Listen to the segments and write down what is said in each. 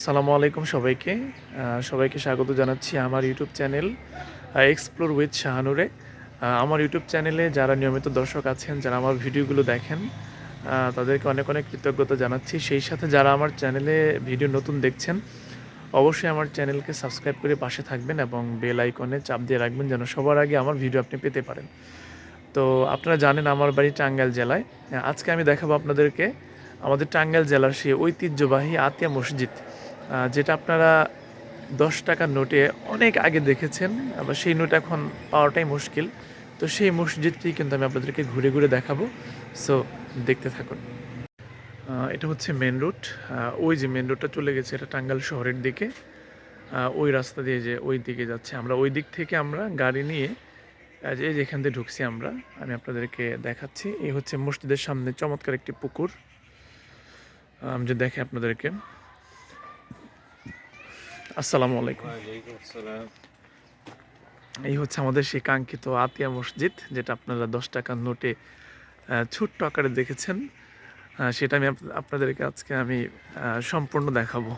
আসসালামু আলাইকুম সবাইকে। সবাইকে স্বাগত জানাচ্ছি আমার ইউটিউব চ্যানেল এক্সপ্লোর উইথ শাহানুরে। আমার ইউটিউব চ্যানেলে যারা নিয়মিত দর্শক আছেন, যারা আমার ভিডিওগুলো দেখেন, তাদেরকে অনেক অনেক কৃতজ্ঞতা জানাচ্ছি। সেই সাথে যারা আমার চ্যানেলে ভিডিও নতুন দেখছেন, অবশ্যই আমার চ্যানেলকে সাবস্ক্রাইব করে পাশে থাকবেন এবং বেল আইকনে চাপ দিয়ে রাখবেন যেন সবার আগে আমার ভিডিও আপনি পেতে পারেন। তো আপনারা জানেন আমার বাড়ি টাঙ্গাইল জেলায়। আজকে আমি দেখাবো আপনাদেরকে আমাদের টাঙ্গাইল জেলার সেই ঐতিহ্যবাহী আতিয়া মসজিদ, যেটা আপনারা 10 টাকার নোটে অনেক আগে দেখেছেন, আবার সেই নোট এখন পাওয়াটাই মুশকিল। তো সেই মসজিদটি কিন্তু আমি আপনাদেরকে ঘুরে ঘুরে দেখাবো। সো দেখতে থাকুন। এটা হচ্ছে মেন রুট। ওই যে মেন রোডটা চলে গেছে, এটা টাঙ্গাইল শহরের দিকে। ওই রাস্তা দিয়ে যে ওই দিকে যাচ্ছে, আমরা ওই দিক থেকে আমরা গাড়ি নিয়ে যে যেখান দিয়ে ঢুকছি আমরা, আমি আপনাদেরকে দেখাচ্ছি। এই হচ্ছে মসজিদের সামনে চমৎকার একটি পুকুর। আমি যে দেখে আপনাদেরকে। আসসালামু আলাইকুম। এই হচ্ছে আমাদের সেই কাঙ্ক্ষিত আতিয়া মসজিদ, যেটা আপনারা 10 টাকার নোটে ছোট্ট আকারে দেখেছেন। সেটা আমি আপনাদেরকে আজকে আমি সম্পূর্ণ দেখাবো।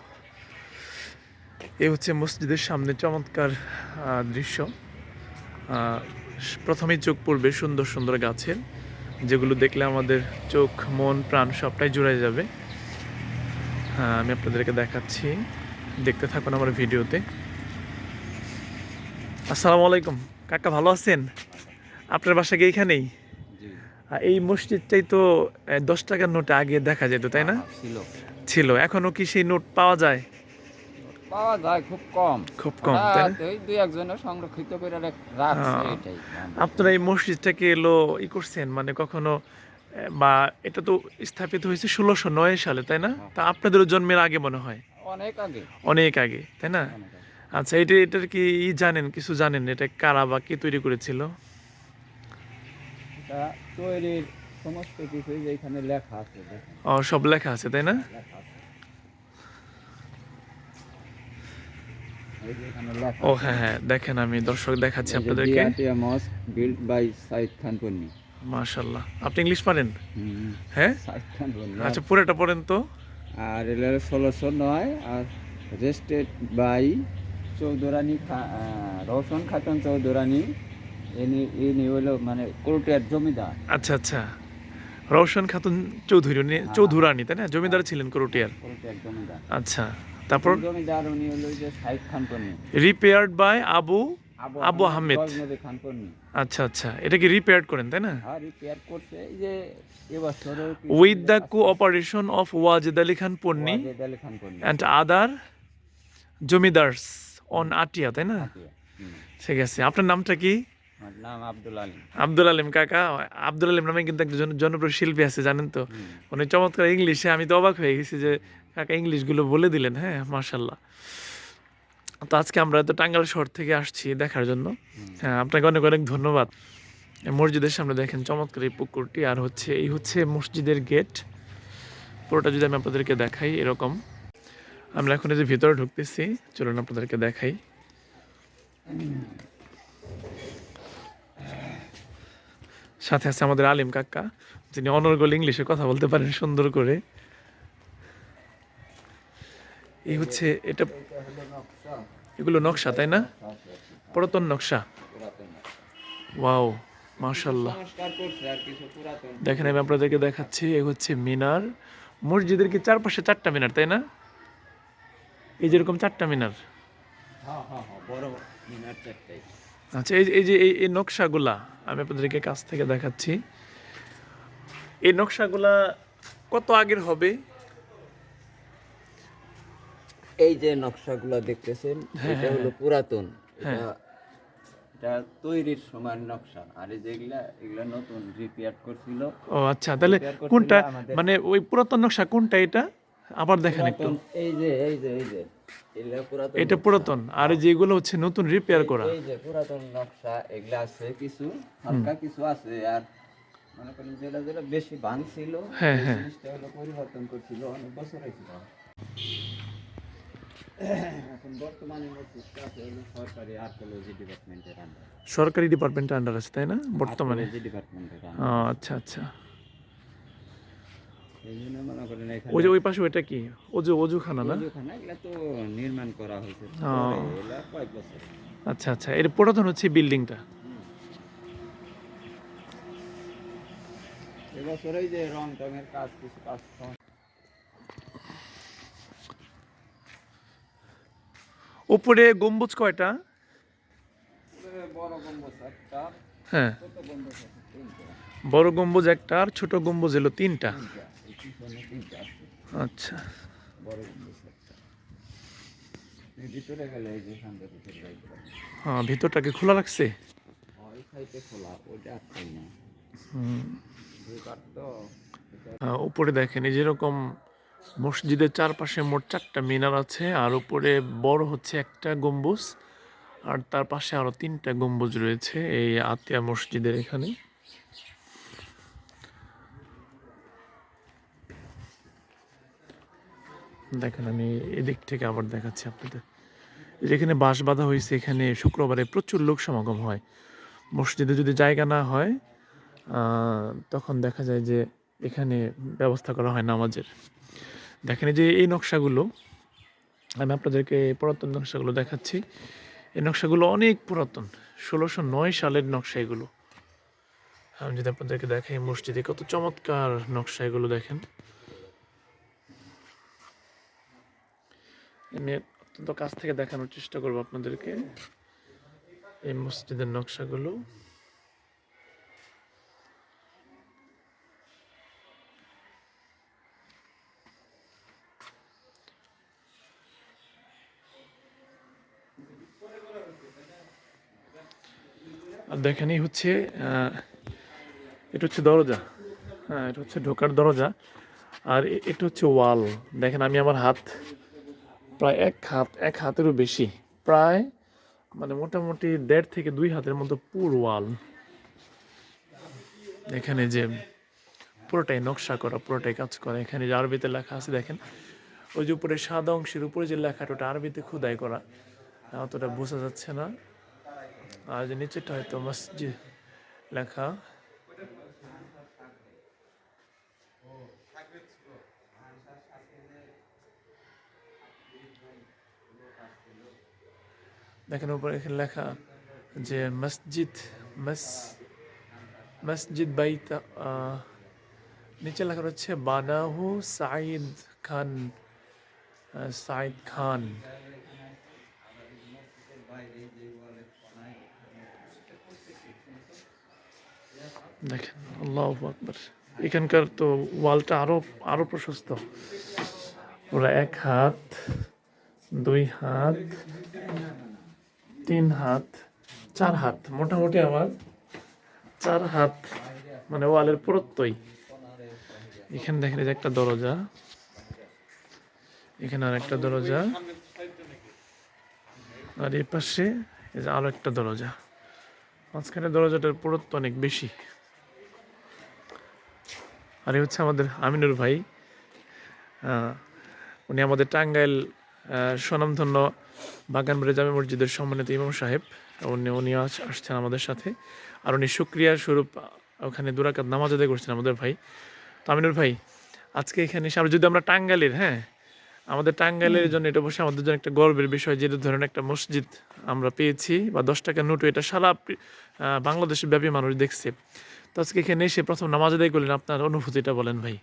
এই হচ্ছে মসজিদের সামনে চমৎকার দৃশ্য। প্রথমেই চোখ পড়বে সুন্দর সুন্দর গাছের, যেগুলো দেখলে আমাদের চোখ, মন, প্রাণ সবটাই জুড়ে যাবে। আমি আপনাদেরকে দেখাচ্ছি, দেখতে থাকুন আমার ভিডিওতে। আসসালামু আলাইকুম কাকা, ভালো আছেন? আপনার বাসা কি এইখানেই? জি। এই মসজিদটাই তো 10 টাকার নোটে আগে দেখা যেত, তাই না? ছিল। ছিল, এখনো কি সেই নোট পাওয়া যায়? পাওয়া যায় খুব কম। খুব কম, তাই না? হঠাৎ ওই ২-১ জনের সংরক্ষিত করে রাখছে আহ, এটাই। আপনারা এই মসজিদটাকে এলো করছেন মানে কখনো, বা এটা তো স্থাপিত হয়েছে 1609 সালে, তাই না? হ্যাঁ, তা আপনাদেরও জন্মের আগে মনে হয়। অনেক আগে। অনেক আগে, তাই না? অনেক আগে। আচ্ছা, এটার কি জানেন, কিছু জানেন এটা কারা বা কে তৈরি করেছিল? এটা তৈরির সমস্ত কিছুই যেখানে লেখা আছে দেখেন। ও, সব লেখা আছে, তাই না? লেখা আছে। এই যে এখানে লেখা ও আছে। হ্যাঁ হ্যাঁ, দেখেন আমি দর্শক দেখাচ্ছি এই যে দি আপনাদেরকে। আতিয়া মস্ক বিল্ট বাই সাইদ খান পন্নী। মাশাল্লাহ, আপনি ইংলিশ পারেন? হুম। হ্যাঁ। সাইদ খান পন্নী। আচ্ছা, পুরোটা পড়েন তো। আর এগুলো ১৬০৯ আর রেস্টেড বাই চৌধুরানী রওশন খাতুন চৌধুরানী। ইনি হলো মানে কোর্টের জমিদার। আচ্ছা আচ্ছা, রওশন খাতুন চৌধুরী, চৌধুরানী, তাই না? জমিদার ছিলেন করটিয়ার। কোর্টের জমিদার। আচ্ছা, তারপর প্রথম জমিদার উনি হলো ওই যে সাইদ খান পন্নী। Repaired by Abu Abu Abu Ahmed. গজনবী খান পন্নী। আচ্ছা আচ্ছা, এটা কি রিপেয়ার করেন, তাই না? আর রিপেয়ার করছে এই যে এবছরও with the cooperation of Wajed Ali Khan Panni Wajed Ali Khan Panni. And other zamindars on Atia, তাই না? আতিয়া। হুম। ঠিক আছে, আপনার নামটা কি? আমার নাম আব্দুল আলী। আব্দুল আলিম কাকা। আব্দুল আলিম নামে কিন্তু একটা জনপ্রিয় শিল্পী আছে, জানেন তো? হুম। উনি চমৎকার ইংলিশে, আমি তো অবাক হয়ে গেছি যে কাকা ইংলিশগুলো বলে দিলেন। হ্যাঁ, মার্শাল্লাহ। তো আজকে আমরা তো টাঙ্গাইল শহর থেকে আসছি দেখার জন্য। হ্যাঁ, আপনাকে অনেক অনেক ধন্যবাদ। এই মসজিদের সামনে দেখেন চমৎকার এই পুকুরটি, আর হচ্ছে এই হচ্ছে মসজিদের গেট। পুরোটা যদি আমি আপনাদেরকে দেখাই এরকম। আমরা এখন এই যে ভিতরে ঢুকতেছি, চলুন আপনাদেরকে দেখাই। সাথে আছে আমাদের আলিম কাকা, যিনি অনর্গল ইংলিশে কথা বলতে পারেন সুন্দর করে। এই হচ্ছে এটা, এগুলো নকশা, তাই না? পুরাতন নকশা। ওয়াও, মাশাল্লাহ। সংস্কার করছে আর কিছু পুরাতন। দেখেন আমি আপনাদেরকে দেখাচ্ছি, এই হচ্ছে মিনার। মসজিদের কি চারপাশে 4টা মিনার, তাই না? এই যেরকম 4টা মিনার। হ্যাঁ হ্যাঁ হ্যাঁ, বড় মিনার চারটাই। আচ্ছা, এই নকশাগুলা আমি আপনাদেরকে কাছ থেকে দেখাচ্ছি। এই নকশাগুলা কত আগের হবে? এই যে নকশাগুলো দেখতেছেন হ্যাঁ এটা হ্যাঁ হলো হ্যাঁ পুরাতন। হ্যাঁ। এটা এটা তৈরির সময়ের নকশা। আর এই যেগুলা এগুলা নতুন রিপেয়ার করছিল। ও আচ্ছা, তাহলে রিপেয়ার করছিল কোনটা, আমাদের মানে ওই পুরাতন নকশা কোনটা এটা? আবার দেখেন একটু। পুরাতন। এই যে এগুলা পুরাতন এটা নকশা। পুরাতন, আর যেগুলো হচ্ছে নতুন রিপেয়ার করা। এই যে পুরাতন নকশা এগুলা আছে কিছু, হালকা কিছু আছে। আর মনে করেন যেটা যেটা বেশি ভাঙছিল হ্যাঁ এই হ্যাঁ। জিনিসটা হলো পরিবর্তন করছিল অনেক বছর হয়েছিল। এখন বর্তমানে মসজিদটা আছে হলো সরকারি আর্কিওলজি ডিপার্টমেন্টের আন্ডার। সরকারি ডিপার্টমেন্টের আন্ডার আছে, তাই না বর্তমানে? আর্কিওলজি ডিপার্টমেন্টের আন্ডার। আচ্ছা আচ্ছা। এই জন্য মনে করেন এখানে ওই যে ওই পাশে ওইটা কি অজুখানা না? ওখানে এগুলা তো নির্মাণ করা হয়েছে ও পরে, এগুলা কয়েক বছর। আচ্ছা আচ্ছা, এর পুরাতন হচ্ছে বিল্ডিংটা। এবছর এই যে রং টঙের কাজ, কিছু কাজ উপরে গম্বুজ কয়টা? বড় গম্বুজ একটা, হ্যাঁ, ছোট গম্বুজ আছে তিনটা। বড় গম্বুজ একটা আর ছোট গম্বুজ হলো তিনটা। তিনটা, এই পিছনে তিনটা আছে, আচ্ছা, বড় গম্বুজ একটা। এই ভিতরে গেলে এই যে সামনে ভিতরে যাইতে পারবে। হ্যাঁ, ভিতরটাকে খোলা রাখছে। ওই সাইডে খোলা, ওইটা আটকাই না। হুম। দুই কাঠ তো, এটা উপরে দেখেন এই যেরকম মসজিদের চারপাশে মোট 4টা মিনার আছে, আর উপরে বড় হচ্ছে একটা গম্বুজ, আর তার পাশে আরো 3টা গম্বুজ রয়েছে এই আতিয়া মসজিদের এখানে। দেখেন আমি এদিক থেকে আবার দেখাচ্ছি আপনাদের। যেখানে বাঁশ বাঁধা হয়েছে, এখানে শুক্রবারে প্রচুর লোক সমাগম হয়। মসজিদে যদি জায়গা না হয় তখন দেখা যায় যে এখানে ব্যবস্থা করা হয় নামাজের। দেখেন এই যে এই নকশাগুলো, আমি আপনাদেরকে পুরাতন নকশাগুলো দেখাচ্ছি। এই নকশাগুলো অনেক পুরাতন, 1609 সালের নকশা এগুলো। আমি যদি আপনাদেরকে দেখাই মসজিদে কত চমৎকার নকশা এগুলো দেখেন। আমি অত্যন্ত কাছ থেকে দেখানোর চেষ্টা করবো আপনাদেরকে এই মসজিদের নকশাগুলো। আর দেখেন এই হচ্ছে এটা হচ্ছে দরজা। হ্যাঁ, এটা হচ্ছে ঢোকার দরজা। আর এটা হচ্ছে ওয়াল। দেখেন আমি আমার হাত, প্রায় এক হাতেরও বেশি, প্রায় মানে মোটামুটি 1.5 থেকে 2 হাতের মতো পুরো ওয়াল। এখানে যে পুরোটাই নকশা করা, পুরোটাই কাজ করা। এখানে যে আরবিতে লেখা আছে দেখেন, ওই যে উপরে সাদা অংশের উপরে যে লেখাটা, ওটা আরবিতে খোদাই করা, অতটা বোঝা যাচ্ছে না। আর যে নিচেটা হয়তো মসজিদ লেখা। দেখেন উপরে এখানে লেখা যে মসজিদ বাইতা, নিচে লেখা হচ্ছে বানাহু সাইদ খান। দেখেন আল্লাহু আকবার। এখানকার তো ওয়ালটা আরো আরো প্রশস্ত। ওরা 1 হাত, 2 হাত, 3 হাত, 4 হাত, মোটামুটি আমার 4 হাত মানে ওয়ালের পুরুত্বই। এখানে দেখেন এই যে একটা দরজা, এখানে আর একটা দরজা, আর এই পাশে এই যে আরো একটা দরজা। মাঝখানে দরজাটার পুরুত্ব অনেক বেশি। আর এই হচ্ছে আমাদের আমিনুর ভাই। উনি আমাদের টাঙ্গাইল স্বনামধন্য বাগানবাড়ি জামে মসজিদের সম্মানিত ইমাম সাহেব। উনি আসছেন আমাদের সাথে। আর উনি শুকরিয়া স্বরূপ ওখানে 2 রাকাত নামাজ আদায় করছেন আমাদের ভাই। তো আমিনুর ভাই, আজকে এখানে এসে যদি আমরা টাঙ্গাইলের, হ্যাঁ, আমাদের টাঙ্গাইলের জন্য এটা অবশ্যই আমাদের জন্য একটা গর্বের বিষয়, যে ধরনের একটা মসজিদ আমরা পেয়েছি, বা 10 টাকার নোটও এটা সারা বাংলাদেশের ব্যাপী মানুষ দেখছে। তো আজকে এখানে এসে প্রথম নামাজ আদায় করলেন, আপনার অনুভূতিটা বলেন ভাই।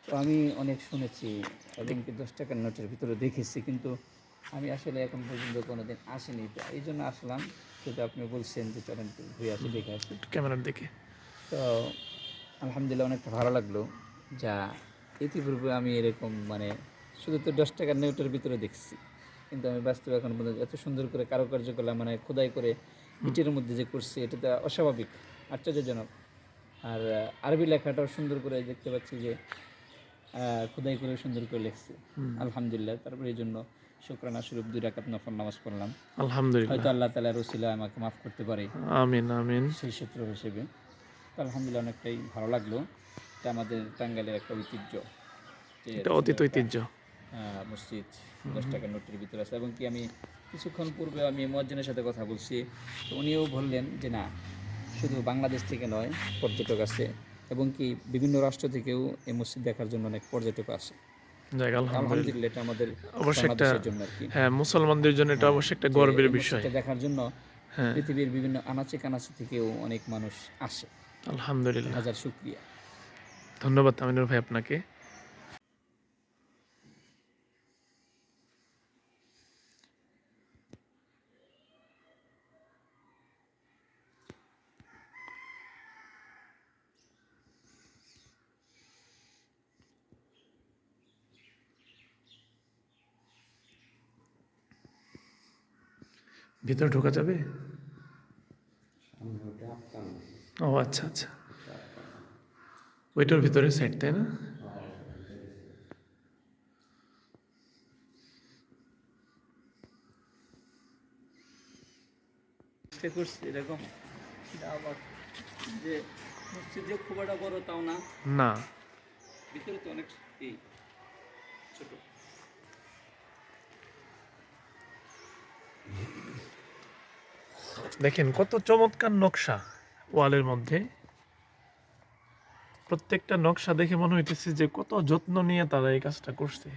তো আমি অনেক শুনেছি এবং কি 10 টাকার নোটের ভিতরে দেখেছি, কিন্তু আমি আসলে এখন পর্যন্ত কোনোদিন আসিনি। তো এই জন্য আসলাম, যেটা আপনি বলছেন যে চলেন একটু ঘুরে আসি, দেখে আসি। ক্যামেরার দিকে। তো আলহামদুলিল্লাহ অনেকটা ভালো লাগলো। যা ইতিপূর্বে আমি এরকম মানে শুধু তো 10 টাকার নোটের ভিতরে দেখছি, কিন্তু আমি বাস্তবে এখন পর্যন্ত এত সুন্দর করে কারুকার্য করলাম, মানে খোদাই করে ইটের মধ্যে যে করছি, এটা তো অস্বাভাবিক, আশ্চর্যজনক। আর আরবি লেখাটাও সুন্দর করে দেখতে পাচ্ছি যে খোদাই করে সুন্দর করে লিখছি। আলহামদুলিল্লাহ। তারপরে এই জন্য শুকরানা স্বরূপ 2 রাকাত নফল নামাজ পড়লাম। আলহামদুলিল্লাহ। হয়তো আল্লাহ তাআলার ওসিলা আমাকে মাফ করতে পারে আমিন আমিন। সেই সূত্র হিসেবে। তো আলহামদুলিল্লাহ অনেকটাই ভালো লাগলো। এটা আমাদের টাঙ্গাইলের একটা ঐতিহ্য, যে এটা এত অতীত সুন্দর একটা ঐতিহ্য। মসজিদ 10 টাকার নোটের ভিতরে আছে। এবং কি আমি কিছুক্ষণ পূর্বে আমি মুয়াজ্জিনের সাথে কথা বলছি, তো উনিও বললেন যে না, শুধু বাংলাদেশ থেকে নয়, পর্যটক আছে এবং কি বিভিন্ন রাষ্ট্র থেকেও এই মসজিদ দেখার জন্য অনেক পর্যটক আসে। যাক আলহামদুলিল্লাহ। আলহামদুলিল্লাহ, এটা আমাদের অবশ্যই একটা, বাংলাদেশের জন্য আর কি। হ্যাঁ, মুসলমানদের জন্য এটা অবশ্যই একটা যে গর্বের এই বিষয়। মসজিদটা দেখার জন্য হ্যাঁ, পৃথিবীর বিভিন্ন আনাচে কানাচে থেকেও অনেক মানুষ আসে। আলহামদুলিল্লাহ। হাজার শুকরিয়া। ধন্যবাদ তামিনুর ভাই আপনাকে। ভিতরে ঢোকা যাবে? ও আচ্ছা আচ্ছা, ওইটার ভিতরে সাইড, তাই না? চেষ্টা করছি এরকম আবার যে মসজিদ যে খুব একটা বড় তাও না, না, ভিতরে তো অনেক এই ছোট। দেখেন কত চমৎকার নকশা ওয়ালের মধ্যে। প্রত্যেকটা নকশা দেখে মনে হইতেছে যে কত যত্ন নিয়ে তারা এই কাজটা করছে।